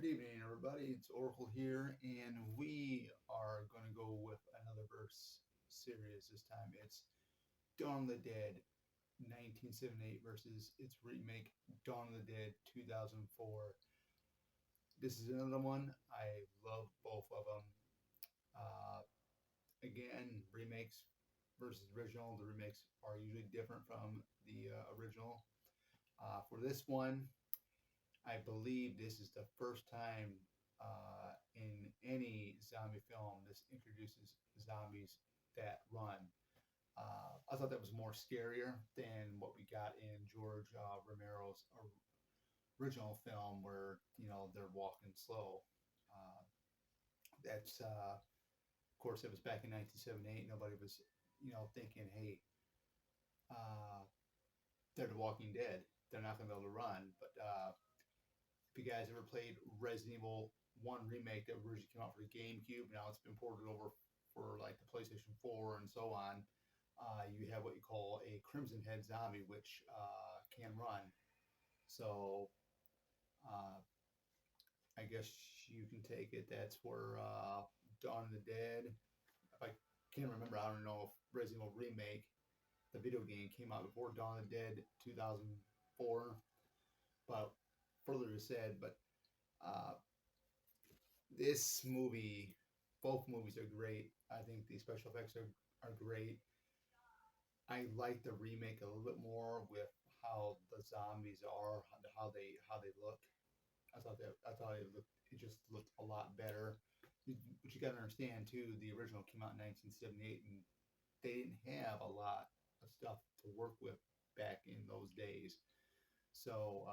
Good evening, everybody. It's Oracle here, and we are going to go with another verse series this time. It's Dawn of the Dead 1978 versus its remake Dawn of the Dead 2004. This is another one. I love both of them. Uh, again, remakes versus original. The remakes are usually different from the original. For this one, I believe this is the first time in any zombie film this introduces zombies that run. I thought that was more scarier than what we got in George Romero's original film, where they're walking slow. Uh, that's of course it was back in 1978. Nobody was thinking, hey, uh, they're the Walking Dead. They're not going to be able to run. But if you guys ever played Resident Evil 1 remake that originally came out for the GameCube, now it's been ported over for like the PlayStation 4 and so on. You have what you call a Crimson Head zombie, which can run. So uh, I guess you can take it. That's where Dawn of the Dead. If I can't remember, I don't know if Resident Evil Remake, the video game, came out before Dawn of the Dead 2004. But further said, but uh, this movie, both movies are great. I think the special effects are great. I like the remake a little bit more with how the zombies are, how they look. I thought it just looked a lot better. But you got to understand too, the original came out in 1978, and they didn't have a lot of stuff to work with back in those days. So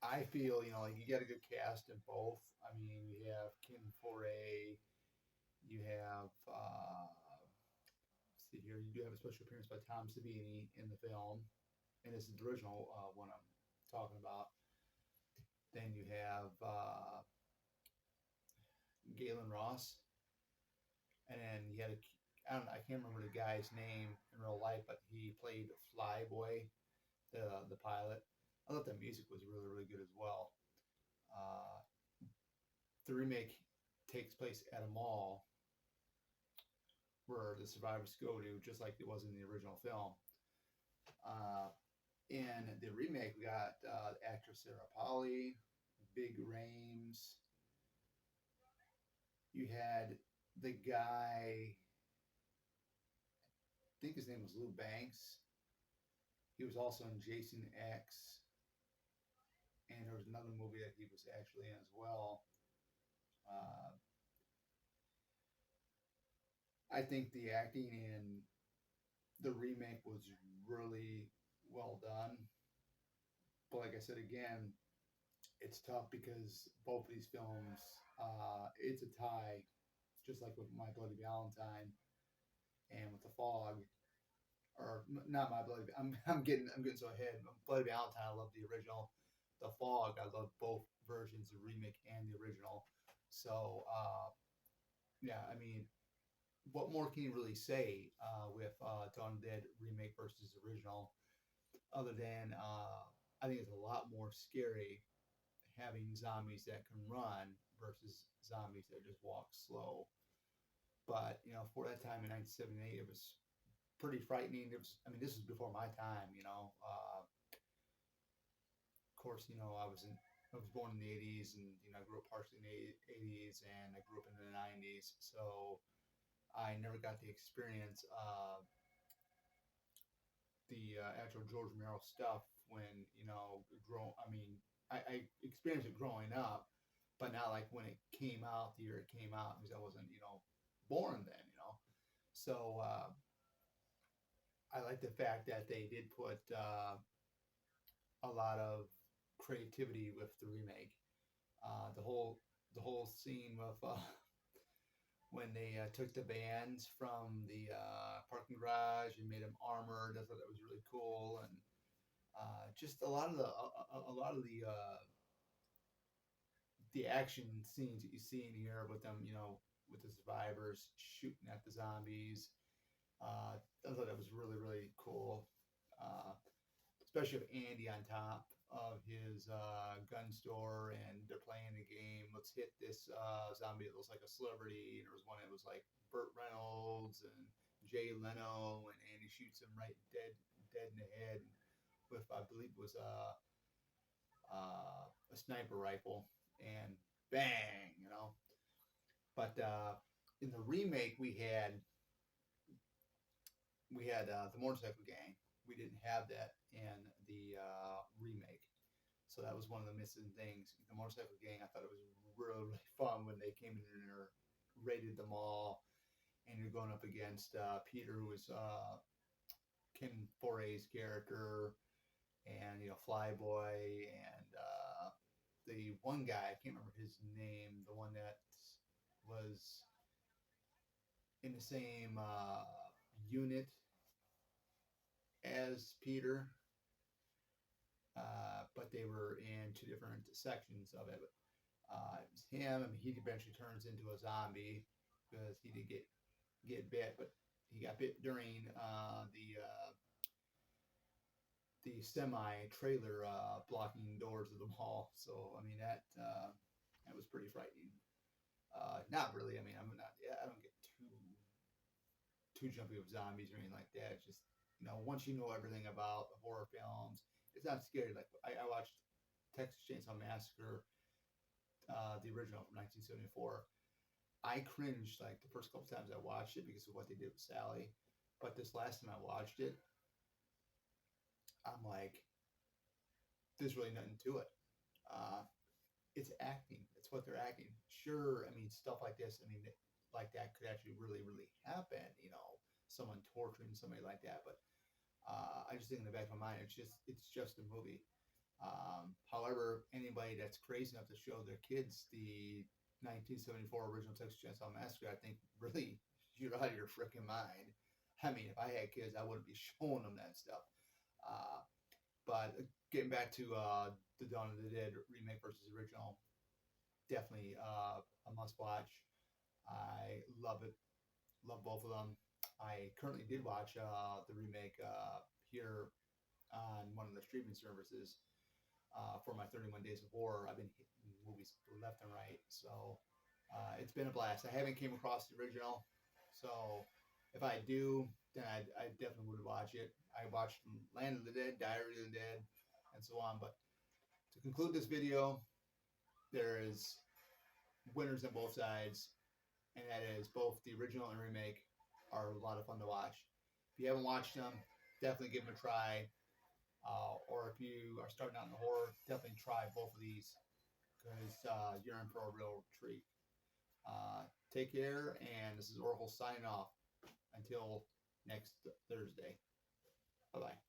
I feel like you got a good cast in both. I mean, you have Kim Foray, you have let's see here, you do have a special appearance by Tom Savini in the film, and this is the original one I'm talking about. Then you have Galen Ross, and then you had I can't remember the guy's name in real life, but he played Flyboy, the pilot. I thought the music was really really good as well. Uh, the remake takes place at a mall where the survivors go to, just like it was in the original film. Uh, in the remake, we got actress Sarah Polley, Big Rames. You had the guy, I think his name was Lou Banks. He was also in Jason X, and there was another movie that he was actually in as well. Uh, I think the acting in the remake was really well done. But like I said again, it's tough because both of these films, it's a tie, just like with My Bloody Valentine and with The Fog, or not My Bloody. I'm getting so ahead. Bloody Valentine, I love the original. The Fog, I love both versions, the remake and the original. So yeah, I mean, what more can you really say with Dawn of the Dead remake versus original, other than I think it's a lot more scary having zombies that can run versus zombies that just walk slow. But for that time in 1978, it was pretty frightening. It was, I mean, this was before my time. Of course, I was born in the 80s, and I grew up partially in the 80s, and I grew up in the 90s. So I never got to experience the actual George Romero stuff when grow. I mean, I experienced it growing up, but not like when it came out, the year it came out, because I wasn't born then. So I like the fact that they did put a lot of creativity with the remake. The whole scene with when they took the vans from the parking garage and made them armored. I thought that was really cool, and just a lot of the action scenes that you see in here with them, with the survivors shooting at the zombies. I thought that was really really cool, especially with Andy on top of his gun store, and they're playing the game. Let's hit this zombie that looks like a celebrity. And there was one that was like Burt Reynolds and Jay Leno, and he shoots him right dead in the head with, I believe it was a sniper rifle, and bang, you know. But in the remake, we had the motorcycle gang. We didn't have that in the remake, so that was one of the missing things. The motorcycle gang, I thought it was really fun when they came in and raided the mall, and you're going up against Peter, who was Kim Foray's character, and Flyboy, and the one guy, I can't remember his name, the one that was in the same unit as Peter, but they were in two different sections of it. It was him. I mean, he eventually turns into a zombie because he did get bit, but he got bit during the semi trailer blocking doors of the mall. So I mean that was pretty frightening. Not really. I mean, I'm not. Yeah, I don't get too jumpy with zombies or anything like that. It's just once you know everything about horror films, it's not scary. Like I watched Texas Chainsaw Massacre, the original from 1974. I cringed like the first couple times I watched it because of what they did with Sally. But this last time I watched it, I'm like, there's really nothing to it. Uh, it's acting. It's what they're acting. Sure, I mean stuff like this. I mean, like that could actually really happen. Someone torturing somebody like that. But I just think in the back of my mind, it's just a movie. However, anybody that's crazy enough to show their kids the 1974 original Texas Chainsaw Massacre, I think really you're out of your freaking mind. I mean, if I had kids, I wouldn't be showing them that stuff. Uh, but getting back to the Dawn of the Dead remake versus original, definitely a must watch. I love it. Love both of them. I currently did watch the remake here on one of the streaming services for my 31 Days of Horror. I've been hitting movies left and right, so it's been a blast. I haven't came across the original, so if I do, then I definitely would watch it. I watched Land of the Dead, Diary of the Dead, and so on. But to conclude this video, there is winners on both sides, and that is both the original and remake are a lot of fun to watch. If you haven't watched them, definitely give them a try. Or if you are starting out in the horror, definitely try both of these because you're in for a real treat. Take care, and this is Oracle signing off. Until next Thursday. Bye-bye.